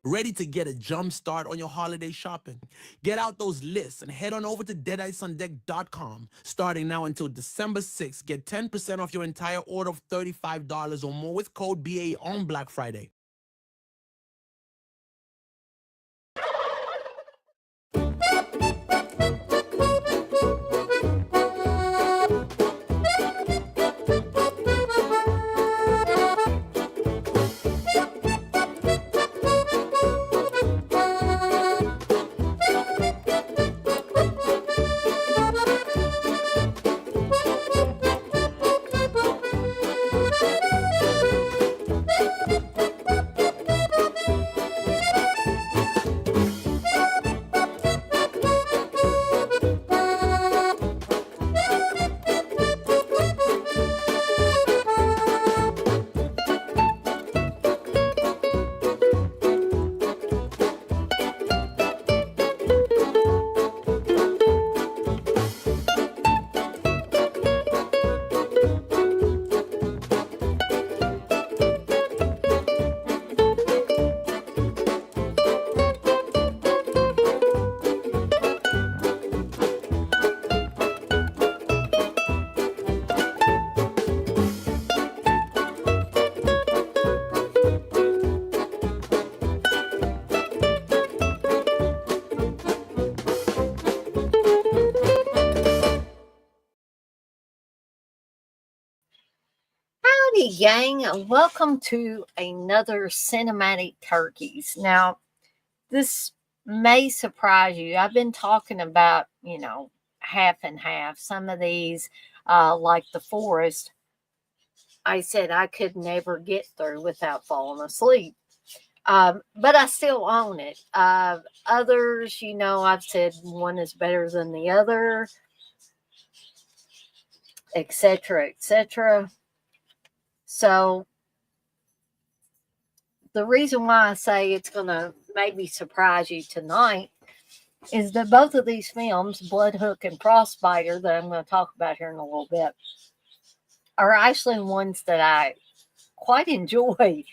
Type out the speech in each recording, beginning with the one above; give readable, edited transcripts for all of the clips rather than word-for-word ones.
Ready to get a jump start on your holiday shopping? Get out those lists and head on over to deadiceondeck.com. Starting now until December 6th, get 10% off your entire order of $35 or more with code BA on Black Friday. Howdy, gang, and welcome to another Cinematic Turkeys. Now, this may surprise you. I've been talking about, half and half. Some of these, like The Forest, I said I could never get through without falling asleep. But I still own it. Others, I've said one is better than the other, etc., etc. So the reason why I say it's going to maybe surprise you tonight is that both of these films, Blood Hook and Frostbiter, that I'm going to talk about here in a little bit, are actually ones that I quite enjoy,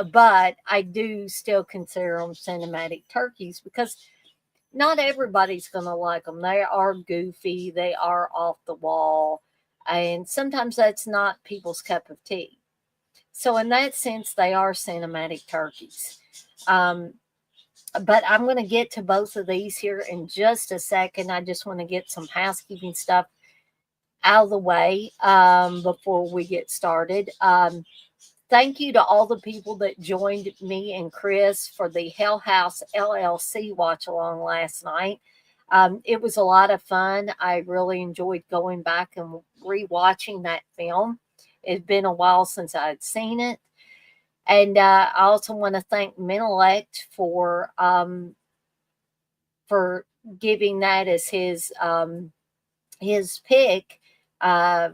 but I do still consider them cinematic turkeys because not everybody's going to like them. They are goofy, they are off the wall, and sometimes that's not people's cup of tea. So, in that sense, they are cinematic turkeys. Um, but I'm going to get to both of these here in just a second. I just want to get some housekeeping stuff out of the way before we get started. Thank you to all the people that joined me and Chris for the Hell House LLC watch along last night. It was a lot of fun. I really enjoyed going back and rewatching that film. It's been a while since I'd seen it. And I also want to thank Menelect for giving that as his pick. Uh,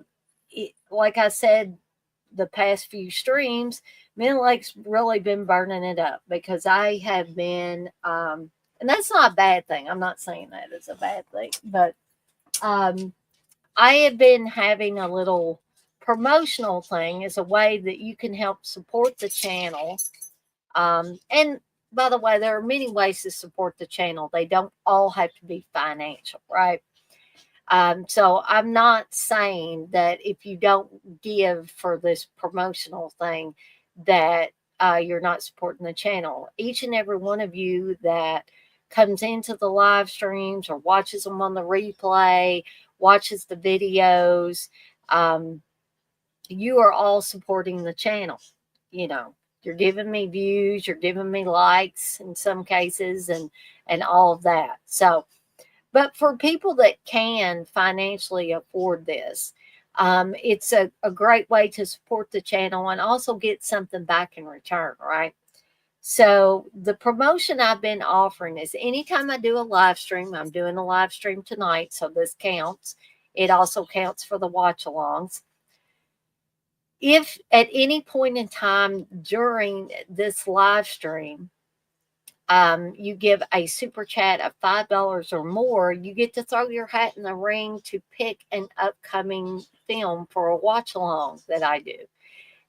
like I said, the past few streams, Menelect's really been burning it up because I have been, and that's not a bad thing. I'm not saying that is a bad thing, but um, I have been having a little promotional thing as a way that you can help support the channel. And by the way, there are many ways to support the channel. They don't all have to be financial, right? So I'm not saying that if you don't give for this promotional thing that you're not supporting the channel. Each and every one of you that comes into the live streams or watches them on the replay, watches the videos, um, you are all supporting the channel. You know, you're giving me views, you're giving me likes in some cases, and all of that. So, but for people that can financially afford this, it's a great way to support the channel and also get something back in return, right? So the promotion I've been offering is anytime I do a live stream, I'm doing a live stream tonight, so this counts. It also counts for the watch alongs. If at any point in time during this live stream, you give a super chat of $5 or more, you get to throw your hat in the ring to pick an upcoming film for a watch along that I do.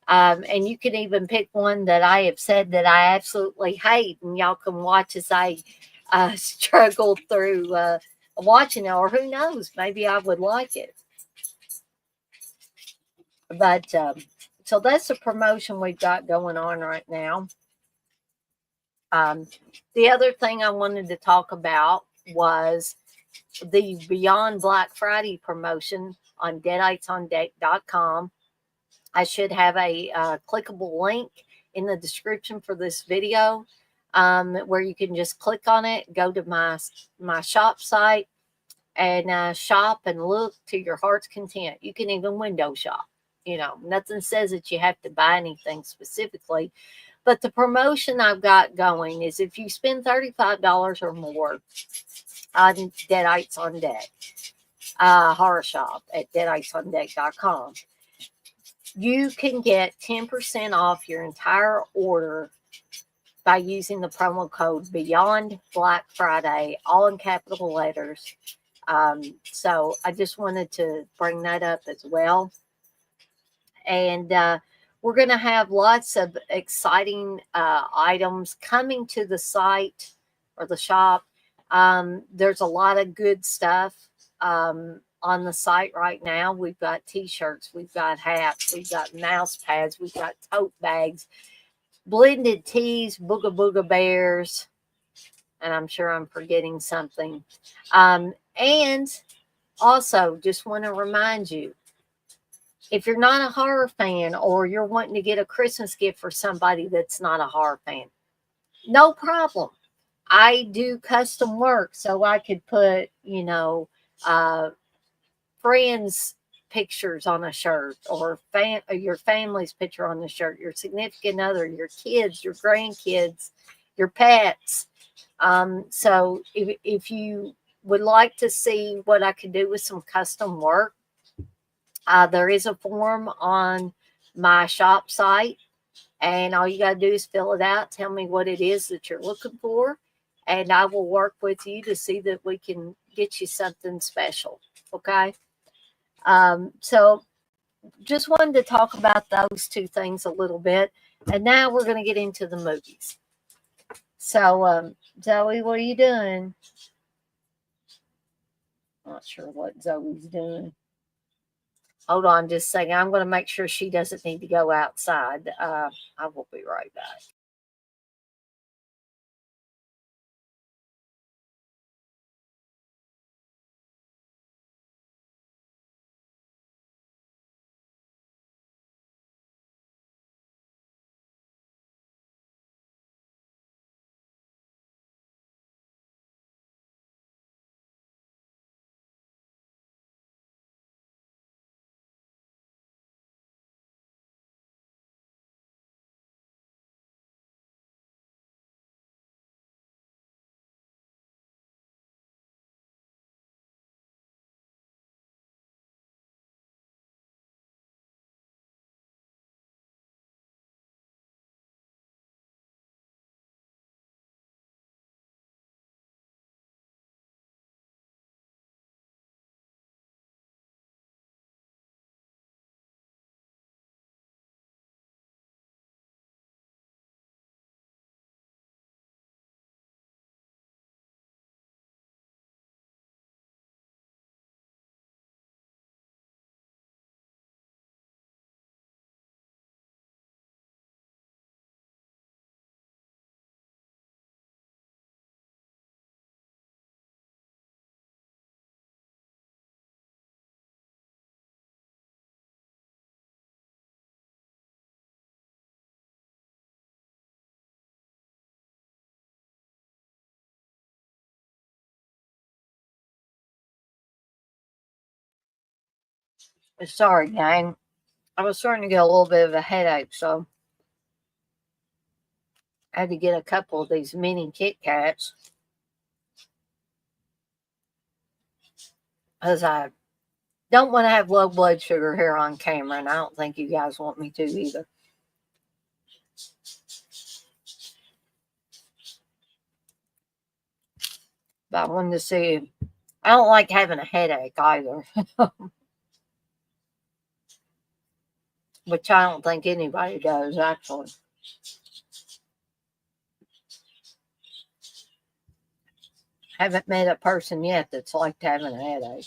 And you can even pick one that I have said that I absolutely hate, and y'all can watch as I struggle through watching it, or who knows, maybe I would like it. But so that's the promotion we've got going on right now. The other thing I wanted to talk about was the Beyond Black Friday promotion on deaditesondeck.com. I should have a clickable link in the description for this video, where you can just click on it, go to my shop site, and shop and look to your heart's content. You can even window shop. You know, nothing says that you have to buy anything specifically. But the promotion I've got going is if you spend $35 or more on Deadites on Deck, horror shop at deaditesondeck.com, you can get 10% off your entire order by using the promo code Beyond Black Friday, all in capital letters. So I just wanted to bring that up as well. And we're going to have lots of exciting items coming to the site or the shop. There's a lot of good stuff on the site right now. We've got t-shirts, we've got hats, we've got mouse pads, we've got tote bags, blended teas, booga booga bears, and I'm sure I'm forgetting something. And also, just want to remind you, if you're not a horror fan, or you're wanting to get a Christmas gift for somebody that's not a horror fan, no problem. I do custom work, so I could put, friends' pictures on a shirt, or your family's picture on the shirt, your significant other, your kids, your grandkids, your pets. So if you would like to see what I could do with some custom work, there is a form on my shop site, and all you got to do is fill it out. Tell me what it is that you're looking for, and I will work with you to see that we can get you something special. Okay. So just wanted to talk about those two things a little bit. And now we're going to get into the movies. So, Zoe, what are you doing? Not sure what Zoe's doing. Hold on just a second. I'm going to make sure she doesn't need to go outside. I will be right back. Sorry, gang. I was starting to get a little bit of a headache, so I had to get a couple of these mini Kit Kats, because I don't want to have low blood sugar here on camera, and I don't think you guys want me to either. But I wanted to see. I don't like having a headache either. which I don't think anybody does, actually. Haven't met a person yet that's like having a headache.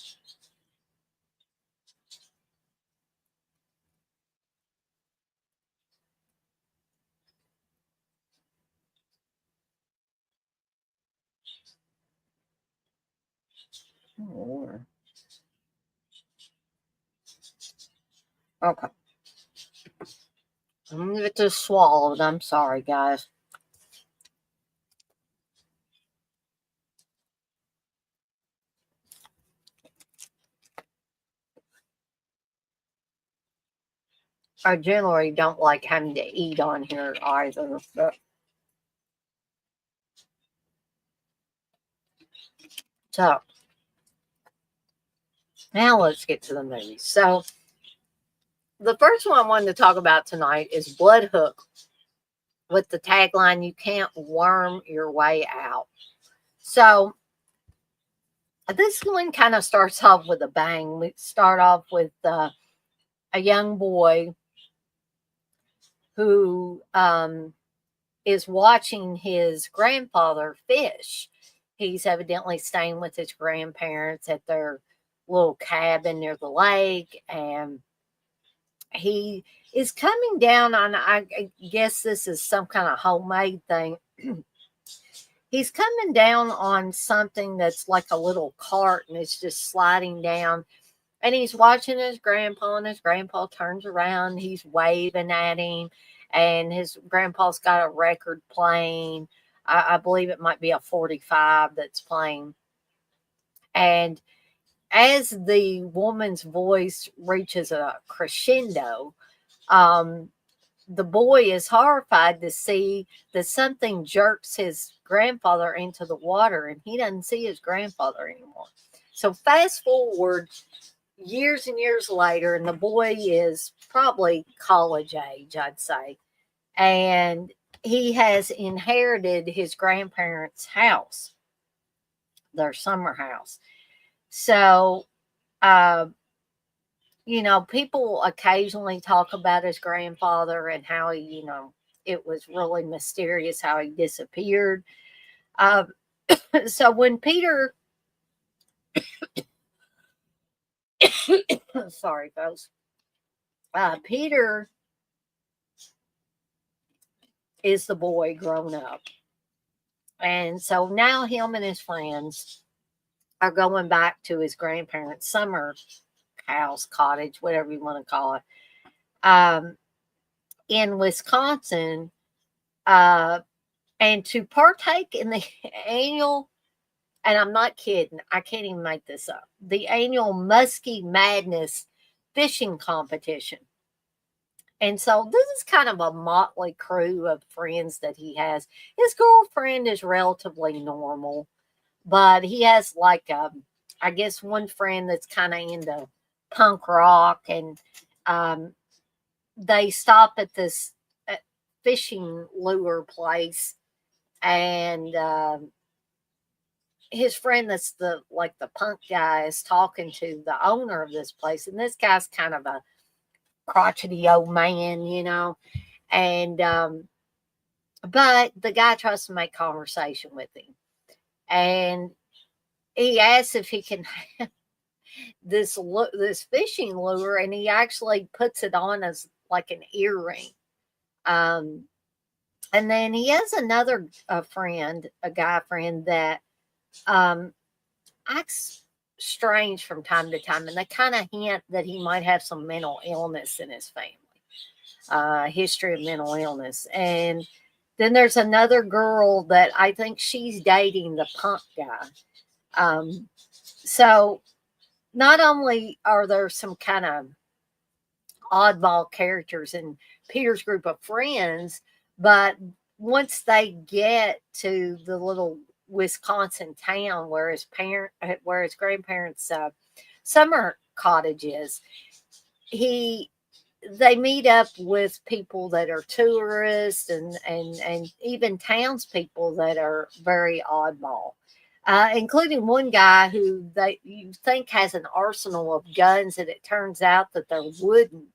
Oh, okay. I'm gonna get this swallowed. I'm sorry, guys. I generally don't like having to eat on here either. But so now let's get to the movies. So the first one I wanted to talk about tonight is Blood Hook with the tagline, "You can't worm your way out." So this one kind of starts off with a bang. We start off with a young boy who is watching his grandfather fish. He's evidently staying with his grandparents at their little cabin near the lake, and he is coming down on, I guess this is some kind of homemade thing. He's coming down on something that's like a little cart, and it's just sliding down. And he's watching his grandpa, and his grandpa turns around. He's waving at him, and his grandpa's got a record playing. I believe it might be a 45 that's playing. And as the woman's voice reaches a crescendo, um, the boy is horrified to see that something jerks his grandfather into the water, and he doesn't see his grandfather anymore. So fast forward years and years later, and the boy is probably college age, I'd say, and he has inherited his grandparents' house, their summer house. So, uh, people occasionally talk about his grandfather and how he, it was really mysterious how he disappeared. Uh, so when Peter, sorry, folks, Peter is the boy grown up. And so now him and his friends are going back to his grandparents' summer house, cottage, whatever you want to call it, in Wisconsin, uh, and to partake in the annual, and I'm not kidding, I can't even make this up, the annual Muskie Madness fishing competition. And so this is kind of a motley crew of friends that he has. His girlfriend is relatively normal, but he has like I guess one friend that's kind of into punk rock, and um, they stop at this fishing lure place, and his friend that's the punk guy is talking to the owner of this place, and this guy's kind of a crotchety old man, and but the guy tries to make conversation with him, and he asks if he can have this fishing lure, and he actually puts it on as like an earring. Um, and then he has another friend, a guy friend that um, acts strange from time to time, and they kind of hint that he might have some mental illness in his family, history of mental illness. And then there's another girl that I think she's dating the punk guy. So not only are there some kind of oddball characters in Peter's group of friends, but once they get to the little Wisconsin town where his grandparents' summer cottage is, they meet up with people that are tourists and even townspeople that are very oddball, including one guy who you think has an arsenal of guns, and it turns out that they're wooden.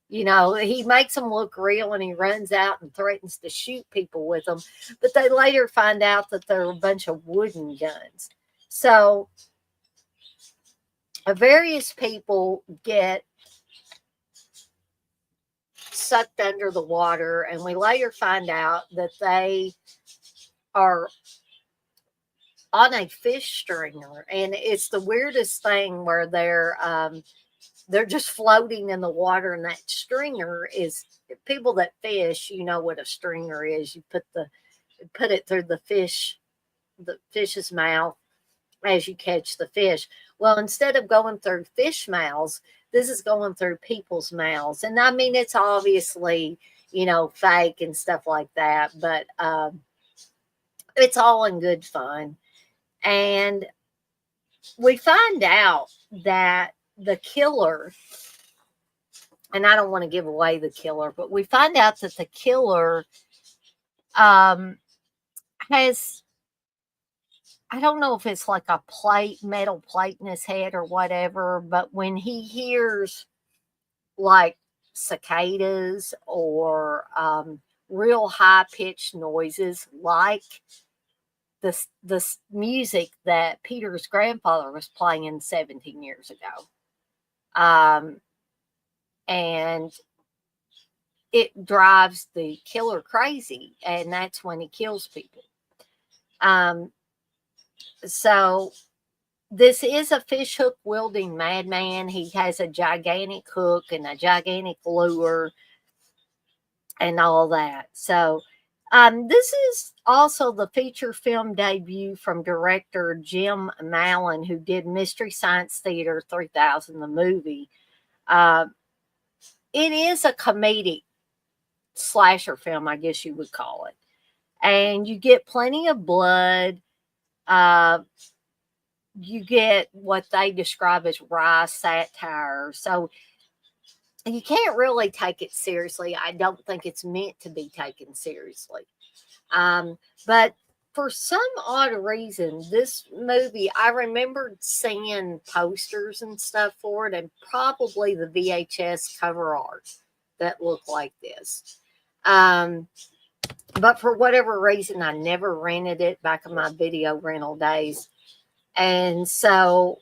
You know, he makes them look real and he runs out and threatens to shoot people with them. But they later find out that they're a bunch of wooden guns. So various people get sucked under the water, and we later find out that they are on a fish stringer, and it's the weirdest thing where they're just floating in the water, and that stringer is, people that fish, you know what a stringer is. You put it through the fish's mouth as you catch the fish. Well, instead of going through fish mouths, this is going through people's mouths. And I mean, it's obviously, fake and stuff like that, but it's all in good fun. And we find out that the killer, and I don't want to give away the killer, but we find out that the killer has, I don't know if it's like a metal plate in his head or whatever, but when he hears like cicadas or real high pitched noises, like this music that Peter's grandfather was playing 17 years ago, and it drives the killer crazy, and that's when he kills people. So this is a fish hook wielding madman. He has a gigantic hook and a gigantic lure and all that. So this is also the feature film debut from director Jim Mallon, who did Mystery Science Theater 3000, the movie. It is a comedic slasher film, I guess you would call it. And you get plenty of blood. You get what they describe as wry satire. So you can't really take it seriously. I don't think it's meant to be taken seriously. But for some odd reason, this movie, I remembered seeing posters and stuff for it, and probably the VHS cover art that looked like this. But for whatever reason, I never rented it back in my video rental days. And so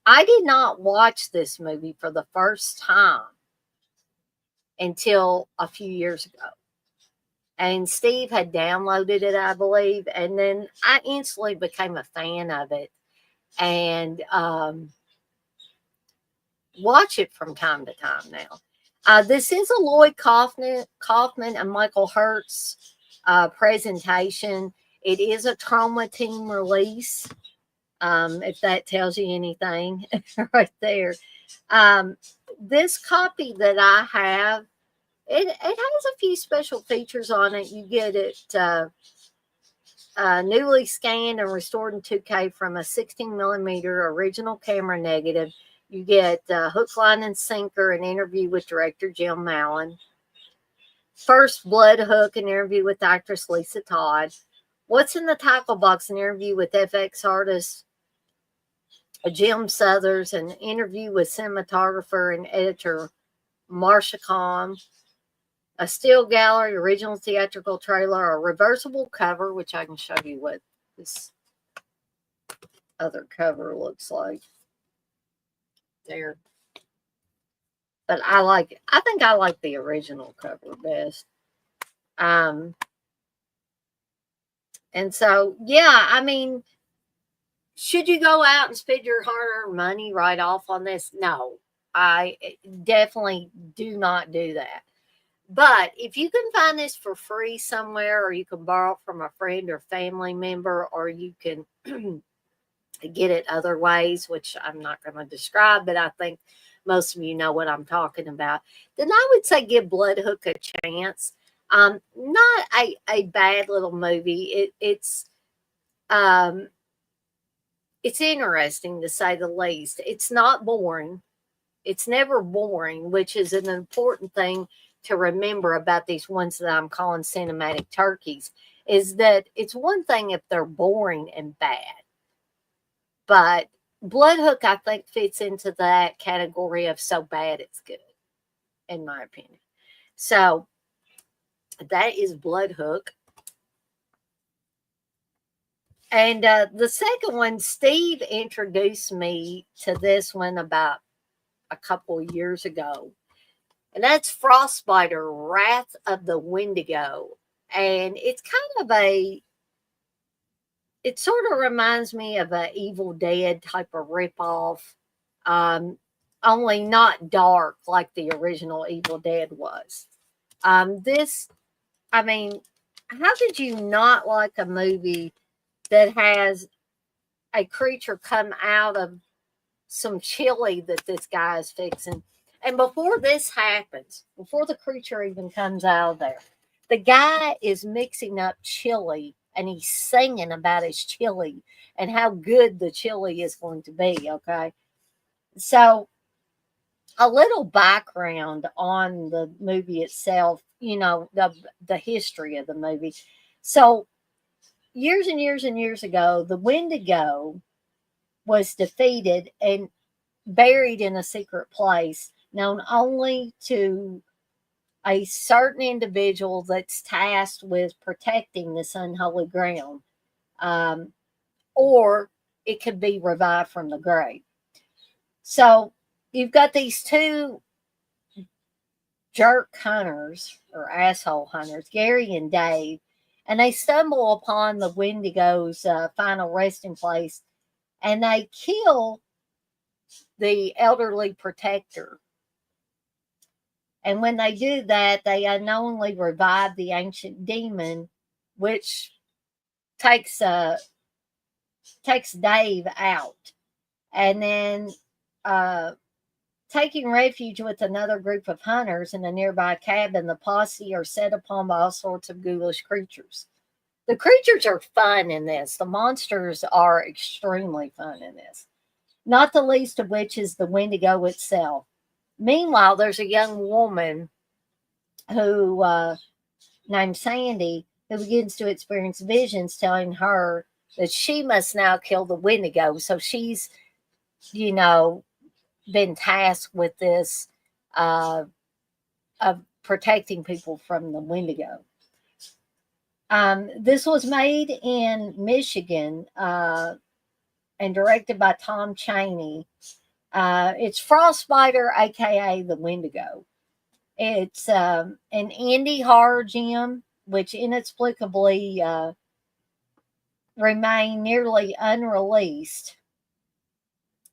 I did not watch this movie for the first time until a few years ago. And Steve had downloaded it, I believe. And then I instantly became a fan of it and watch it from time to time now. This is a Lloyd Kaufman and Michael Hertz presentation. It is a Trauma Team release, if that tells you anything right there. This copy that I have, it has a few special features on it. You get it newly scanned and restored in 2K from a 16 millimeter original camera negative. You get hook, line, and sinker, an interview with director Jim Mallon. First Blood Hook, an interview with actress Lisa Todd. What's in the Tackle Box, an interview with FX artist Jim Southers, an interview with cinematographer and editor Marsha Kahn. A Steel Gallery original theatrical trailer, a reversible cover, which I can show you what this other cover looks like. There. But I think I like the original cover best. And so, yeah, I mean, should you go out and spend your hard-earned money right off on this? No, I definitely do not do that. But if you can find this for free somewhere, or you can borrow it from a friend or family member, or you can get it other ways, which I'm not going to describe, but I think most of you know what I'm talking about, then I would say give Blood Hook a chance. Not a bad little movie. It's interesting, to say the least. It's not boring. It's never boring, which is an important thing to remember about these ones that I'm calling cinematic turkeys, is that it's one thing if they're boring and bad. But Blood Hook, I think, fits into that category of so bad it's good. in my opinion. So that is Bloodhook. And the second one, Steve introduced me to this one about a couple of years ago. And that's Frostbiter, Wrath of the Wendigo. And it's kind of it sort of reminds me of a Evil Dead type of ripoff, only not dark like the original Evil Dead was. This, I mean, how could you not like a movie that has a creature come out of some chili that this guy is fixing? And before this happens, before the creature even comes out of there, the guy is mixing up chili and he's singing about his chili and how good the chili is going to be. Okay. So, a little background on the movie itself, the history of the movie. So, years and years and years ago, the Wendigo was defeated and buried in a secret place known only to a certain individual that's tasked with protecting this unholy ground, um, or it could be revived from the grave. So you've got these two jerk hunters or asshole hunters, Gary and Dave, and they stumble upon the Wendigo's final resting place and they kill the elderly protector. And when they do that, they unknowingly revive the ancient demon, which takes Dave out. And then taking refuge with another group of hunters in a nearby cabin, the posse are set upon by all sorts of ghoulish creatures. The creatures are fun in this. The monsters are extremely fun in this. Not the least of which is the Wendigo itself. Meanwhile, there's a young woman who, named Sandy, who begins to experience visions telling her that she must now kill the Wendigo. So she's, been tasked with this of protecting people from the Wendigo. This was made in Michigan and directed by Tom Chaney. It's Frostbiter, aka the Wendigo. It's an indie horror gem, which inexplicably remained nearly unreleased,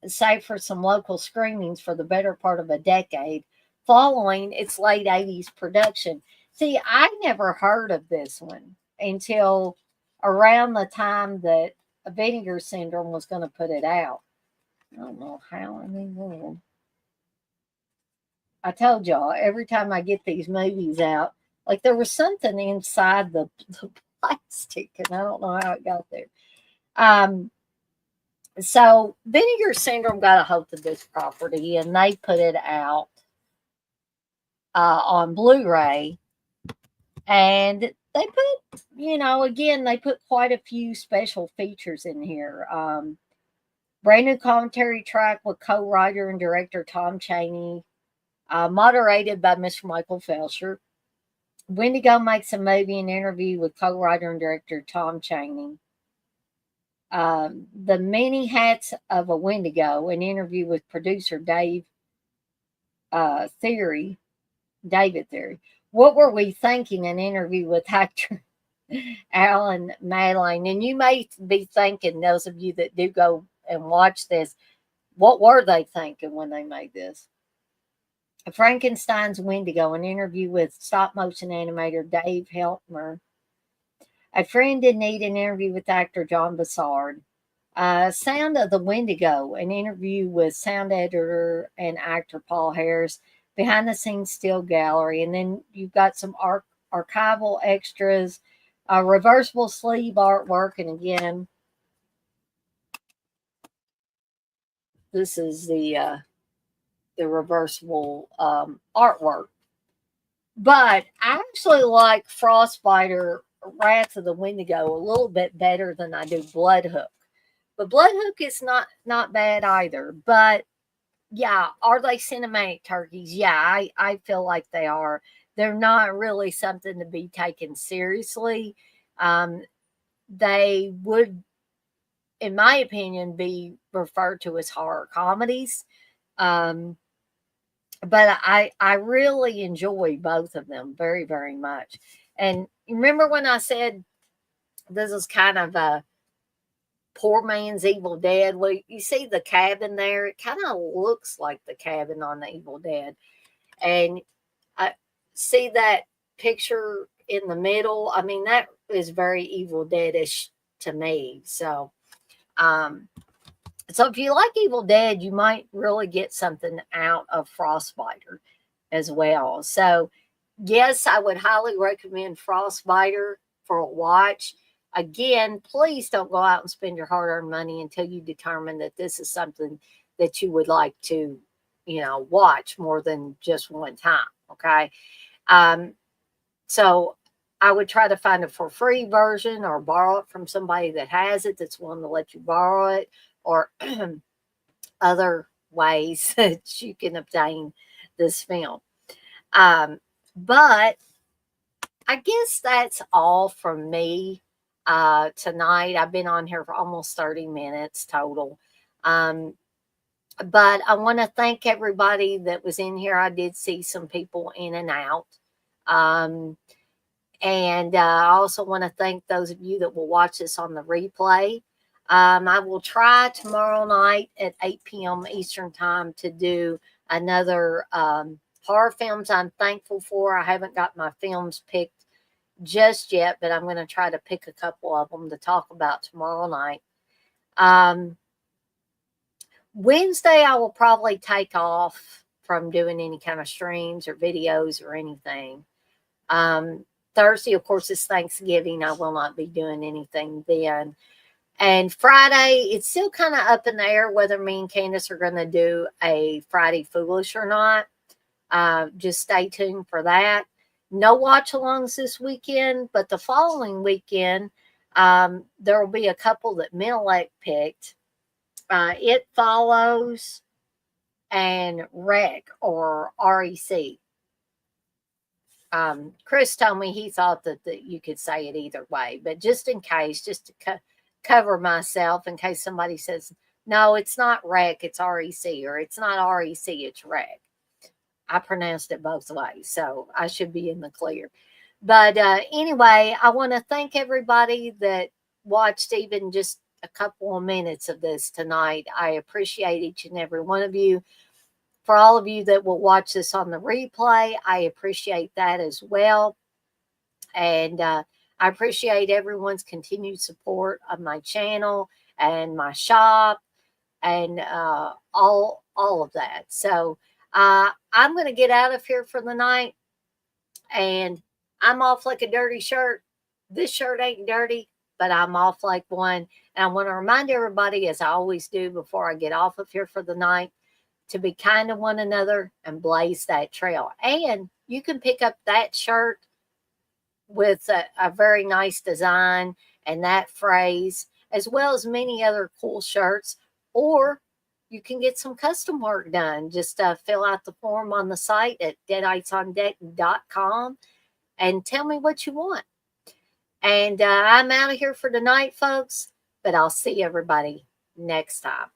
save for some local screenings for the better part of a decade following its late 80s production. See, I never heard of this one until around the time that Vinegar Syndrome was going to put it out. I don't know how in the world. I told y'all, every time I get these movies out, like there was something inside the plastic, and I don't know how it got there. So Vinegar Syndrome got a hold of this property, and they put it out on Blu-ray, and they put, again, they put quite a few special features in here. Brand new commentary track with co-writer and director Tom Chaney, moderated by Mr. Michael Felsher. Wendigo makes a movie, an interview with co-writer and director Tom Chaney. The Many Hats of a Wendigo, an interview with producer David Theory. What Were We Thinking? An interview with actor Alan Madeline. And you may be thinking, those of you that do go and watch this, what were they thinking when they made this? Frankenstein's Wendigo, an interview with stop motion animator Dave Heltmer. A Friend in Need, an interview with actor John Bassard. Sound of the Wendigo, an interview with sound editor and actor Paul Harris. Behind the scenes still gallery. And then you've got some archival extras, reversible sleeve artwork. And again, this is the reversible artwork. But I actually like Frostbiter, Wrath of the Wendigo, a little bit better than I do Bloodhook. But Bloodhook is not bad either. But Yeah, are they cinematic turkeys? Yeah, I feel like they are. They're not really something to be taken seriously. Um, they would, in my opinion, be referred to as horror comedies. Um, but I really enjoy both of them very, very much. And remember when I said this is kind of a poor man's Evil Dead? Well, you see the cabin there, it kind of looks like the cabin on the Evil Dead. And I see that picture in the middle. I mean, that is very Evil Deadish to me. Um, so if you like Evil Dead, you might really get something out of Frostbiter as well. So yes, I would highly recommend Frostbiter for a watch. Again, please don't go out and spend your hard-earned money until you determine that this is something that you would like to, watch more than just one time. Okay. Um, so I would try to find a for free version or borrow it from somebody that has it that's willing to let you borrow it, or other ways that you can obtain this film. Um, but I guess that's all from me tonight. I've been on here for almost 30 minutes total. Um, but I want to thank everybody that was in here. I did see some people in and out. Um, and I also want to thank those of you that will watch this on the replay. I will try tomorrow night at 8 p.m. Eastern Time to do another horror films I'm thankful for. I haven't got my films picked just yet, but I'm going to try to pick a couple of them to talk about tomorrow night. Wednesday, I will probably take off from doing any kind of streams or videos or anything. Thursday, of course, is Thanksgiving. I will not be doing anything then. And Friday, it's still kind of up in the air whether me and Candace are going to do a Friday Foolish or not. Just stay tuned for that. No watch alongs this weekend, but the following weekend, there will be a couple that Milek picked. It Follows and Rec, or REC. Chris told me he thought that you could say it either way, but just in case, just to cover myself in case somebody says, no, it's not Rec, it's REC, or it's not REC, it's Rec. I pronounced it both ways, so I should be in the clear. But anyway, I want to thank everybody that watched even just a couple of minutes of this tonight. I appreciate each and every one of you. For all of you that will watch this on the replay, I appreciate that as well. And I appreciate everyone's continued support of my channel and my shop and all of that. So I'm going to get out of here for the night, and I'm off like a dirty shirt. This shirt ain't dirty, but I'm off like one. And I want to remind everybody, as I always do before I get off of here for the night, to be kind to one another and blaze that trail. And you can pick up that shirt with a very nice design and that phrase, as well as many other cool shirts, or you can get some custom work done. Just fill out the form on the site at deadicesondeck.com and tell me what you want. And I'm out of here for tonight, folks, but I'll see everybody next time.